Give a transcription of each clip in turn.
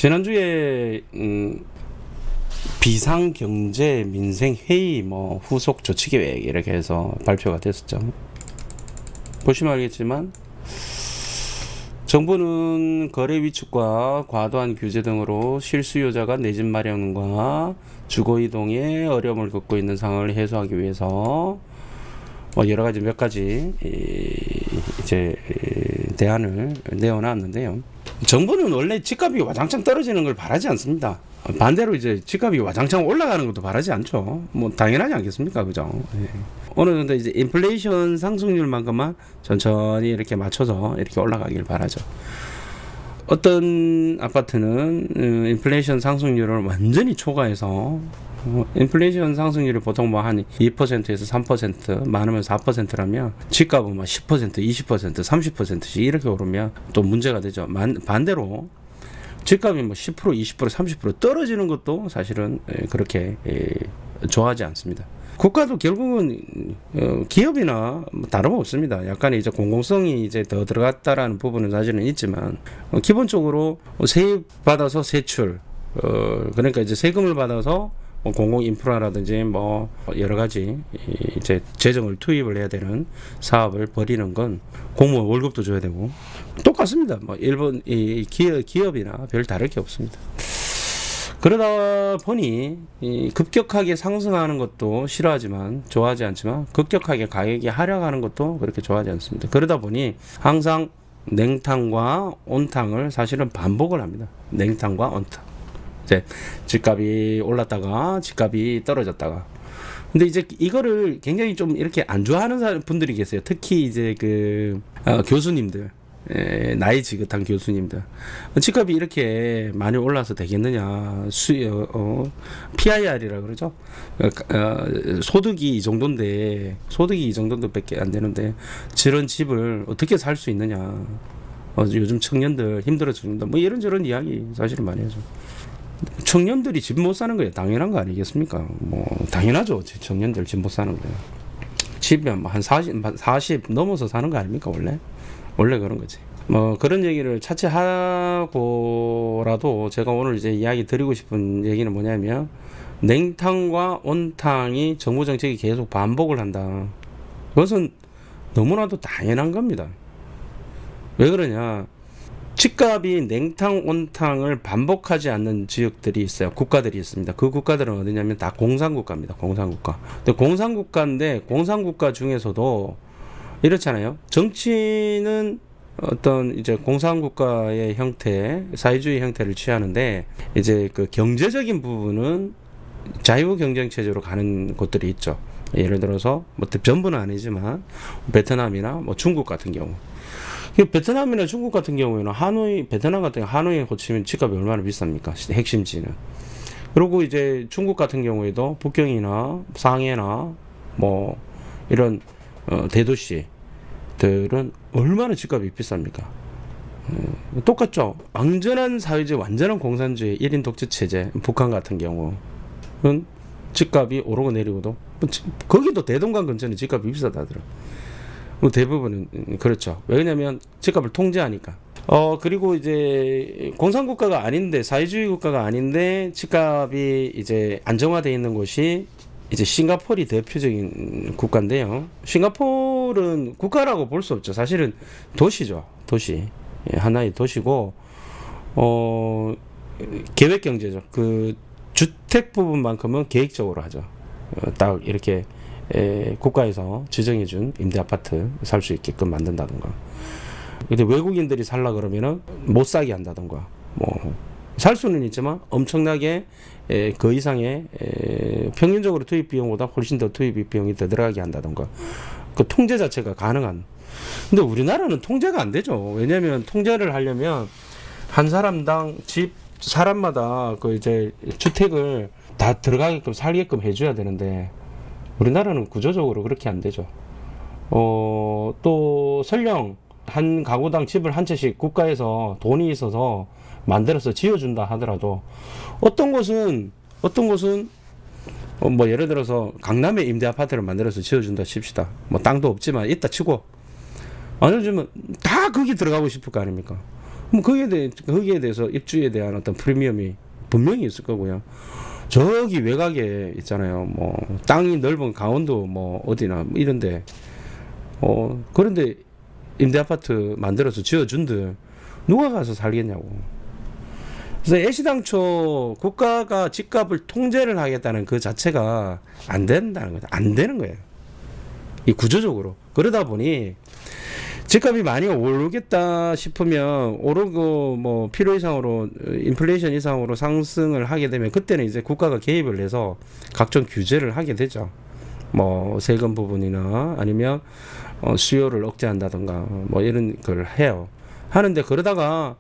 지난주에 비상경제 민생회의 후속 조치계획 이렇게 해서 발표가 됐었죠. 보시면 알겠지만 정부는 거래 위축과 과도한 규제 등으로 실수요자가 내 집 마련과 주거 이동에 어려움을 겪고 있는 상황을 해소하기 위해서 여러 가지 몇 가지 이제 대안을 내어놨는데요. 정부는 원래 집값이 와장창 떨어지는 걸 바라지 않습니다. 반대로 이제 집값이 와장창 올라가는 것도 바라지 않죠. 당연하지 않겠습니까, 그죠? 예. 어느 정도 이제 인플레이션 상승률만큼만 천천히 이렇게 맞춰서 이렇게 올라가길 바라죠. 어떤 아파트는 인플레이션 상승률을 완전히 초과해서 인플레이션 상승률이 보통 한 2%에서 3%, 많으면 4%라면 집값은 10%, 20%, 30%씩 이렇게 오르면 또 문제가 되죠. 반대로 집값이 10%, 20%, 30% 떨어지는 것도 사실은 그렇게 좋아하지 않습니다. 국가도 결국은 기업이나 다름없습니다. 약간 이제 공공성이 이제 더 들어갔다라는 부분은 사실은 있지만 기본적으로 세입 받아서 세출, 그러니까 이제 세금을 받아서 공공 인프라라든지 여러 가지 이제 재정을 투입을 해야 되는 사업을 벌이는 건 공무원 월급도 줘야 되고 똑같습니다. 일본 기업이나 별 다를 게 없습니다. 그러다 보니 급격하게 상승하는 것도 싫어하지만 좋아하지 않지만 급격하게 가격이 하락하는 것도 그렇게 좋아하지 않습니다. 그러다 보니 항상 냉탕과 온탕을 사실은 반복을 합니다. 냉탕과 온탕. 이제 집값이 올랐다가 집값이 떨어졌다가. 근데 이제 이거를 굉장히 좀 이렇게 안 좋아하는 분들이 계세요. 특히 이제 교수님들. 나이 지긋한 교수님들, 집값이 이렇게 많이 올라서 되겠느냐, PIR이라 그러죠. 소득이 이 정도인데 밖에 안 되는데 저런 집을 어떻게 살 수 있느냐, 요즘 청년들 힘들어 죽는다, 이런저런 이야기 사실은 많이 하죠. 청년들이 집 못 사는 거예요. 당연한 거 아니겠습니까? 당연하죠. 청년들 집 못 사는 거예요. 집이면 한 40 넘어서 사는 거 아닙니까? 원래 그런 거지. 그런 얘기를 차치하고라도 제가 오늘 이제 이야기 드리고 싶은 얘기는 뭐냐면, 냉탕과 온탕이 정부 정책이 계속 반복을 한다. 그것은 너무나도 당연한 겁니다. 왜 그러냐? 집값이 냉탕, 온탕을 반복하지 않는 지역들이 있어요. 국가들이 있습니다. 그 국가들은 어디냐면 다 공산국가입니다. 공산국가. 근데 공산국가 중에서도 이렇잖아요. 정치는 어떤 이제 공산국가의 형태, 사회주의 형태를 취하는데 이제 그 경제적인 부분은 자유경쟁체제로 가는 곳들이 있죠. 예를 들어서 전부는 아니지만 베트남이나 중국 같은 경우. 베트남이나 중국 같은 경우에는 베트남 같은 경우 하노이, 호치민 집값이 얼마나 비쌉니까? 핵심지는. 그리고 이제 중국 같은 경우에도 북경이나 상해나 이런 대도시들은 얼마나 집값이 비쌉니까? 똑같죠. 완전한 사회주의, 완전한 공산주의 1인 독재 체제, 북한 같은 경우는 집값이 오르고 내리고도 거기도 대동강 근처는 집값이 비싸다 하더라고요. 대부분은 그렇죠. 왜냐면 집값을 통제하니까. 그리고 이제 공산국가가 아닌데, 사회주의 국가가 아닌데 집값이 이제 안정화되어 있는 곳이 이제 싱가포르이 대표적인 국가인데요. 싱가포르는 국가라고 볼 수 없죠. 사실은 도시죠. 도시. 하나의 도시고, 계획 경제죠. 그 주택 부분만큼은 계획적으로 하죠. 딱 이렇게 국가에서 지정해준 임대 아파트 살 수 있게끔 만든다던가. 근데 외국인들이 살라 그러면은 못 사게 한다던가. 살 수는 있지만 엄청나게 그 이상의 평균적으로 투입 비용보다 훨씬 더 투입 비용이 더 들어가게 한다던가. 그 통제 자체가 가능한. 근데 우리나라는 통제가 안 되죠. 왜냐면 통제를 하려면 한 사람당 사람마다 그 이제 주택을 다 들어가게끔 살게끔 해줘야 되는데 우리나라는 구조적으로 그렇게 안 되죠. 또 설령 한 가구당 집을 한 채씩 국가에서 돈이 있어서 만들어서 지어준다 하더라도 어떤 곳은 예를 들어서 강남에 임대 아파트를 만들어서 지어준다 칩시다. 땅도 없지만 있다 치고 안 해주면 다 거기 들어가고 싶을 거 아닙니까? 뭐 거기에 대해서 입주에 대한 어떤 프리미엄이 분명히 있을 거고요. 저기 외곽에 있잖아요. 뭐 땅이 넓은 강원도 뭐 어디나 뭐 이런데 그런데 임대 아파트 만들어서 지어준들 누가 가서 살겠냐고. 그래서 애시당초 국가가 집값을 통제를 하겠다는 그 자체가 안 된다는 거죠. 안 되는 거예요. 이 구조적으로. 그러다 보니 집값이 많이 오르겠다 싶으면 오르고 뭐 필요 이상으로 인플레이션 이상으로 상승을 하게 되면 그때는 이제 국가가 개입을 해서 각종 규제를 하게 되죠. 뭐 세금 부분이나 아니면 수요를 억제한다던가 뭐 이런 걸 해요. 하는데 그러다가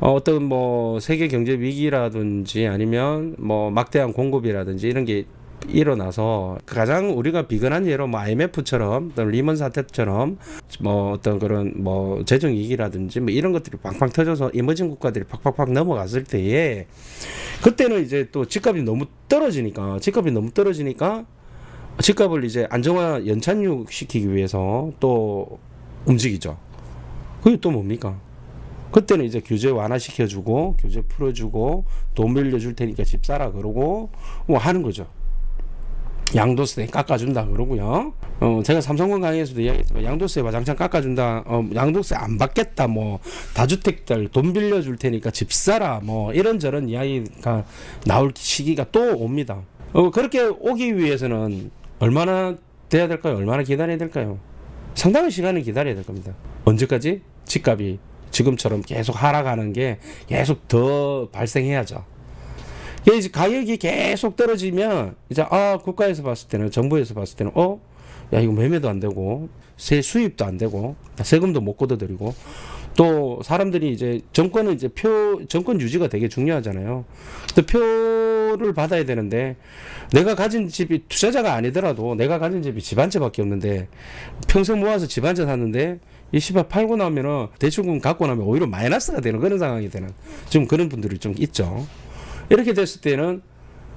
어떤 뭐 세계 경제 위기라든지 아니면 뭐 막대한 공급이라든지 이런 게 일어나서 가장 우리가 비근한 예로 뭐 IMF처럼 또 리먼 사태처럼 뭐 어떤 그런 뭐 재정 위기라든지 뭐 이런 것들이 팡팡 터져서 이머징 국가들이 팍팍팍 넘어갔을 때에 그때는 이제 또 집값이 너무 떨어지니까 집값을 이제 안정화 연착륙 시키기 위해서 또 움직이죠. 그게 또 뭡니까? 그때는 이제 규제 완화시켜주고 규제 풀어주고 돈 빌려줄 테니까 집 사라 그러고 뭐 하는 거죠. 양도세 깎아준다 그러고요. 제가 삼성권 강의에서도 이야기했지만 양도세 와장창 깎아준다. 양도세 안 받겠다. 뭐 다주택들 돈 빌려줄 테니까 집 사라. 뭐 이런저런 이야기가 나올 시기가 또 옵니다. 그렇게 오기 위해서는 얼마나 돼야 될까요? 얼마나 기다려야 될까요? 상당한 시간을 기다려야 될 겁니다. 언제까지? 집값이 지금처럼 계속 하락하는 게 계속 더 발생해야죠. 이제 가격이 계속 떨어지면 이제 국가에서 봤을 때는 정부에서 봤을 때는 야 이거 매매도 안 되고 세 수입도 안 되고 세금도 못 걷어들이고 또 사람들이 이제 정권은 이제 정권 유지가 되게 중요하잖아요. 또 표를 받아야 되는데 내가 가진 집이 투자자가 아니더라도 내가 가진 집이 집 한 채밖에 없는데 평생 모아서 집 한 채 샀는데 이 집을 팔고 나면은 대출금 갖고 나면 오히려 마이너스가 되는 그런 상황이 되는 지금 그런 분들이 좀 있죠. 이렇게 됐을 때는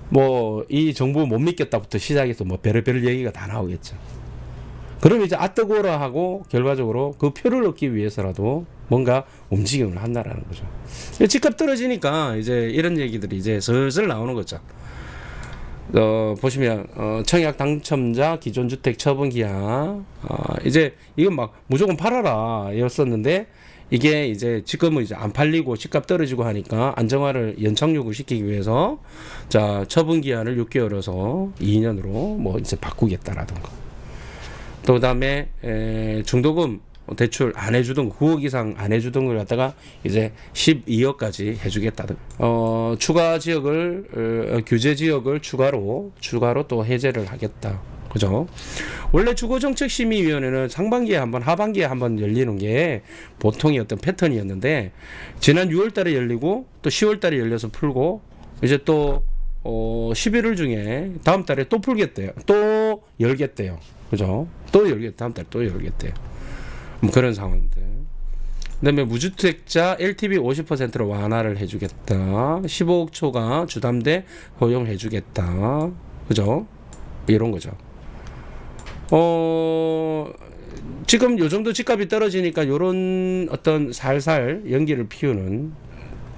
뭐 이 정부 못 믿겠다부터 시작해서 뭐 별의별 얘기가 다 나오겠죠. 그럼 이제 뜨거워라 하고 결과적으로 그 표를 얻기 위해서라도 뭔가 움직임을 한다라는 거죠. 집값 떨어지니까 이제 이런 얘기들이 이제 슬슬 나오는 거죠. 보시면 청약 당첨자 기존 주택 처분 기한 이제 이건 막 무조건 팔아라 였었는데 이게 이제 지금은 이제 안 팔리고 집값 떨어지고 하니까 안정화를 연착륙을 시키기 위해서 자 처분 기한을 6개월에서 2년으로 뭐 이제 바꾸겠다라든가 또 그다음에 중도금 대출 안 해주던 9억 이상 안 해주던 걸 갖다가 이제 12억까지 해주겠다든 추가 지역을 규제 지역을 추가로 또 해제를 하겠다. 그죠? 원래 주거정책심의위원회는 상반기에 한번 하반기에 한번 열리는 게 보통의 어떤 패턴이었는데 지난 6월달에 열리고 또 10월달에 열려서 풀고 이제 또 11월 중에 다음 달에 또 풀겠대요. 또 열겠대요. 그죠? 다음 달에 또 열겠대요. 그런 상황인데. 그다음에 무주택자 LTV 50%로 완화를 해주겠다. 15억 초과 주담대 허용해주겠다. 그죠? 이런 거죠. 지금 요 정도 집값이 떨어지니까 요런 어떤 살살 연기를 피우는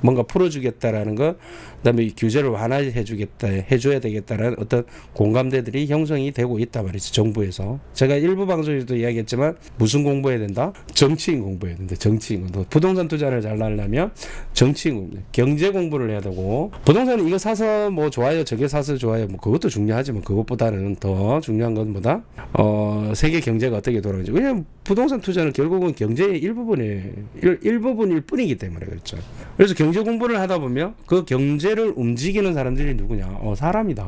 뭔가 풀어주겠다라는 것, 그다음에 규제를 완화해주겠다, 해줘야 되겠다라는 어떤 공감대들이 형성이 되고 있단 말이죠. 정부에서. 제가 일부 방송에서도 이야기했지만 무슨 공부해야 된다? 정치인 공부해야 된다. 정치인 공부. 부동산 투자를 잘 하려면 정치인 공부, 경제 공부를 해야 되고 부동산은 이거 사서 뭐 좋아요, 저게 사서 좋아요, 뭐 그것도 중요하지만 그것보다는 더 중요한 건 뭐다? 세계 경제가 어떻게 돌아가는지. 왜냐면 부동산 투자는 결국은 경제의 일부분일 뿐이기 때문에 그렇죠. 그래서 경제 공부를 하다 보면 그 경제를 움직이는 사람들이 누구냐? 사람이다.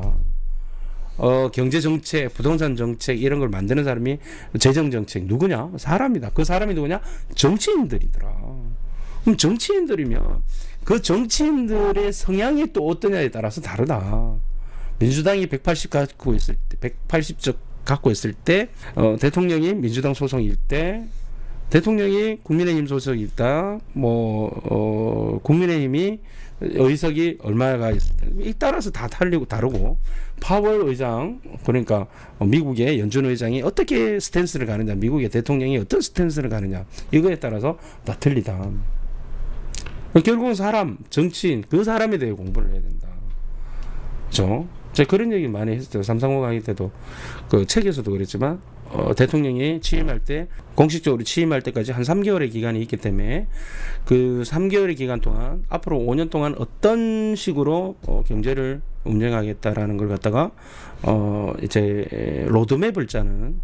경제 정책, 부동산 정책 이런 걸 만드는 사람이 재정 정책 누구냐? 사람이다. 그 사람이 누구냐? 정치인들이더라. 그럼 정치인들이면 그 정치인들의 성향이 또 어떠냐에 따라서 다르다. 민주당이 180석 갖고 있을 때 대통령이 민주당 소속일 때 대통령이 국민의힘 소속이 있다. 국민의힘이 의석이 얼마가 있을 때 이 따라서 다 다르고 파월 의장 그러니까 미국의 연준 의장이 어떻게 스탠스를 가느냐, 미국의 대통령이 어떤 스탠스를 가느냐 이거에 따라서 다 틀리다. 결국은 사람, 정치인, 그 사람에 대해 공부를 해야 된다. 그죠? 제가 그런 얘기 많이 했어요. 삼상호 강의 때도, 그 책에서도 그랬지만, 대통령이 취임할 때, 공식적으로 취임할 때까지 한 3개월의 기간이 있기 때문에, 그 3개월의 기간 동안, 앞으로 5년 동안 어떤 식으로 경제를 운영하겠다라는 걸 갖다가, 이제, 로드맵을 짜는,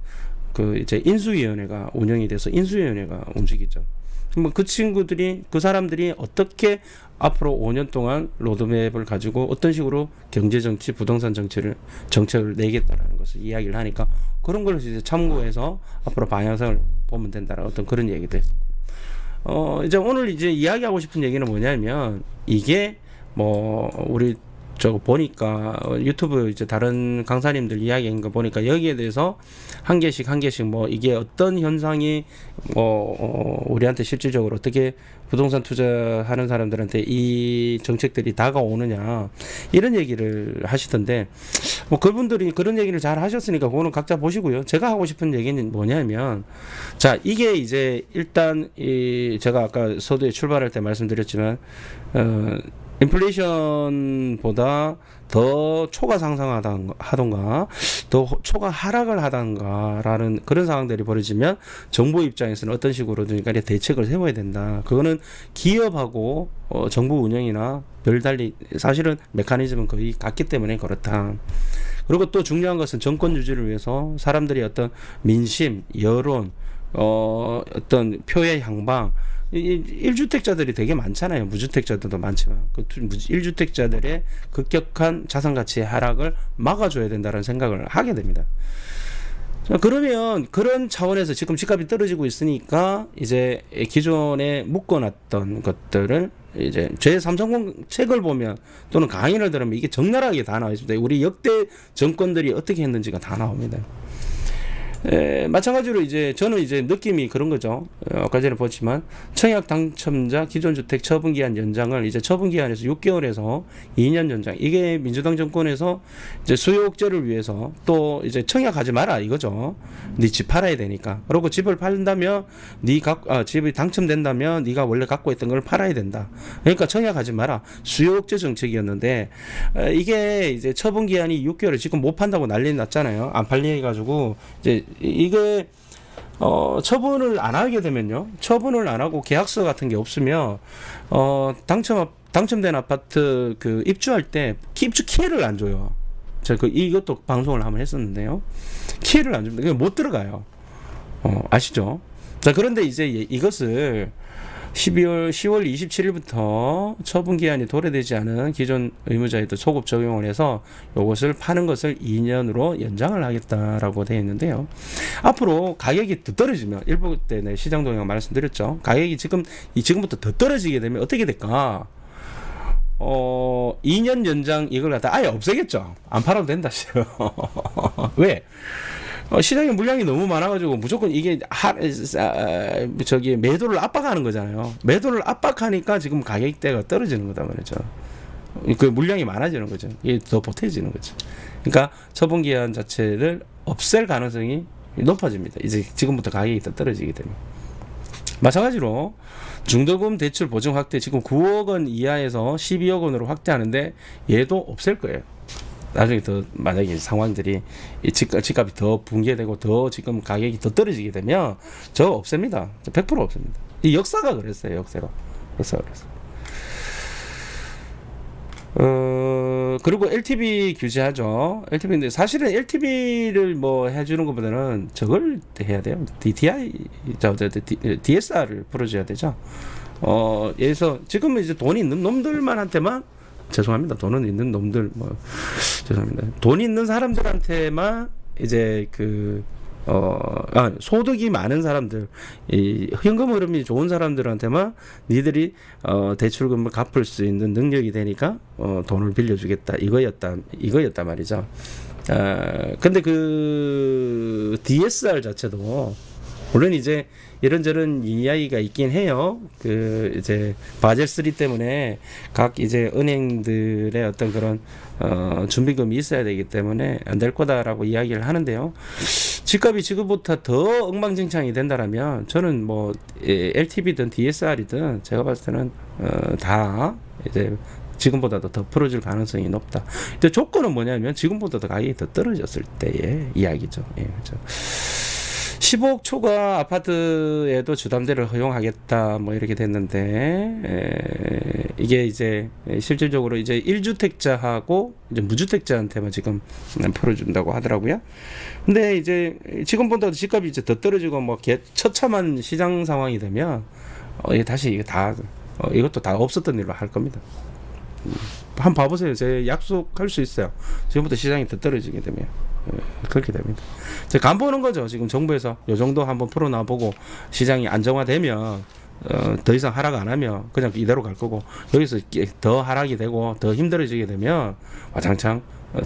그 이제 인수위원회가 운영이 돼서 인수위원회가 움직이죠. 뭐 그 친구들이, 그 사람들이 어떻게 앞으로 5년 동안 로드맵을 가지고 어떤 식으로 경제정치, 부동산 정책을 내겠다라는 것을 이야기를 하니까 그런 걸 이제 참고해서 앞으로 방향성을 보면 된다라는 어떤 그런 얘기도 했고. 이제 오늘 이제 이야기하고 싶은 얘기는 뭐냐면, 이게 뭐 우리 저거 보니까 유튜브 이제 다른 강사님들 이야기한 거 보니까 여기에 대해서 한 개씩 뭐 이게 어떤 현상이 우리한테 실질적으로 어떻게 부동산 투자하는 사람들한테 이 정책들이 다가오느냐 이런 얘기를 하시던데, 뭐 그분들이 그런 얘기를 잘 하셨으니까 그거는 각자 보시고요. 제가 하고 싶은 얘기는 뭐냐면, 자, 이게 이제 일단 제가 아까 서두에 출발할 때 말씀드렸지만 인플레이션보다 더 초과 상승하던가 더 초과 하락을 하던가라는 그런 상황들이 벌어지면 정부 입장에서는 어떤 식으로든 그러니까 대책을 세워야 된다. 그거는 기업하고 정부 운영이나 별달리 사실은 메커니즘은 거의 같기 때문에 그렇다. 그리고 또 중요한 것은 정권 유지를 위해서 사람들이 어떤 민심, 여론, 어떤 표의 향방, 1주택자들이 되게 많잖아요. 무주택자들도 많지만 그 1주택자들의 급격한 자산가치의 하락을 막아줘야 된다는 생각을 하게 됩니다. 그러면 그런 차원에서 지금 집값이 떨어지고 있으니까 이제 기존에 묶어놨던 것들을 이제 제 삼성공 책을 보면 또는 강의를 들으면 이게 적나라하게 다 나와 있습니다. 우리 역대 정권들이 어떻게 했는지가 다 나옵니다. 마찬가지로 이제 저는 이제 느낌이 그런 거죠. 아까 전에 보지만 청약 당첨자 기존 주택 처분기한 연장을 이제 처분기한에서 6개월에서 2년 연장, 이게 민주당 정권에서 이제 수요 억제를 위해서 또 이제 청약하지 마라 이거죠. 네 집 팔아야 되니까. 그리고 집을 팔린다면 집이 당첨된다면 네가 원래 갖고 있던 걸 팔아야 된다. 그러니까 청약하지 마라. 수요 억제 정책이었는데 이게 이제 처분기한이 6개월을 지금 못 판다고 난리 났잖아요. 안 팔리게 가지고 이제 이게 처분을 안 하게 되면요, 처분을 안 하고 계약서 같은 게 없으면 당첨된 아파트 그 입주할 때 입주 키를 안 줘요. 제가 이것도 방송을 한번 했었는데요, 키를 안 줍니다. 그냥 못 들어가요. 아시죠? 자, 그런데 이제 이것을 10월 27일부터 처분기한이 도래되지 않은 기존 의무자에도 소급 적용을 해서 이것을 파는 것을 2년으로 연장을 하겠다라고 되어 있는데요. 앞으로 가격이 더 떨어지면, 일부 때 시장 동향 말씀드렸죠. 가격이 지금부터 더 떨어지게 되면 어떻게 될까? 2년 연장 이걸 갖다 아예 없애겠죠. 안 팔아도 된다. 왜? 시장에 물량이 너무 많아가지고 무조건 이게 매도를 압박하는 거잖아요. 매도를 압박하니까 지금 가격대가 떨어지는 거다 말이죠. 그 물량이 많아지는 거죠. 이게 더 보태지는 거죠. 그러니까 처분기한 자체를 없앨 가능성이 높아집니다. 이제 지금부터 가격이 더 떨어지게 되면. 마찬가지로 중도금 대출 보증 확대, 지금 9억 원 이하에서 12억 원으로 확대하는데 얘도 없앨 거예요. 나중에 더 만약에 상황들이 집값이 더 붕괴되고 더 지금 가격이 더 떨어지게 되면 저 없앱니다. 100% 없습니다. 이 역사가 그랬어요. 역사가 그랬어요. 그리고 LTV 규제하죠. LTV인데 사실은 LTV를 뭐 해주는 것보다는 저걸 해야 돼요. DSR을 풀어줘야 되죠. 예서 지금 이제 돈이 있는 놈들만한테만, 죄송합니다. 돈은 있는 놈들, 죄송합니다. 돈 있는 사람들한테만 이제 소득이 많은 사람들, 이 현금 흐름이 좋은 사람들한테만 니들이 대출금을 갚을 수 있는 능력이 되니까 돈을 빌려주겠다. 이거였다 말이죠. 근데 그 DSR 자체도 물론 이제 이런저런 이야기가 있긴 해요. 이제 바젤 3 때문에 각 이제 은행들의 어떤 그런 준비금이 있어야 되기 때문에 안 될 거다라고 이야기를 하는데요. 집값이 지금부터 더 엉망진창이 된다라면 저는 뭐 LTV든 DSR이든 제가 봤을 때는 다 이제 지금보다도 더 풀어줄 가능성이 높다. 근데 조건은 뭐냐면 지금보다도 가격이 더 떨어졌을 때의 이야기죠. 예, 그렇죠. 15억 초과 아파트에도 주담대를 허용하겠다 뭐 이렇게 됐는데 이게 이제 실질적으로 이제 1주택자하고 이제 무주택자한테만 지금 풀어준다고 하더라고요. 근데 이제 지금보다도 집값이 이제 더 떨어지고 뭐 처참한 시장 상황이 되면 다시 이게 다 이것도 다 없었던 일로 할 겁니다. 한번 봐보세요. 제가 약속할 수 있어요. 지금부터 시장이 더 떨어지게 되면 그렇게 됩니다. 제가 간 보는 거죠. 지금 정부에서 요 정도 한번 풀어놔보고 시장이 안정화되면 더 이상 하락 안 하면 그냥 이대로 갈 거고, 여기서 더 하락이 되고 더 힘들어지게 되면 와장창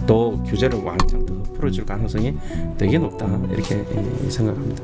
또 규제를 왕창 더 풀어줄 가능성이 되게 높다, 이렇게 생각합니다.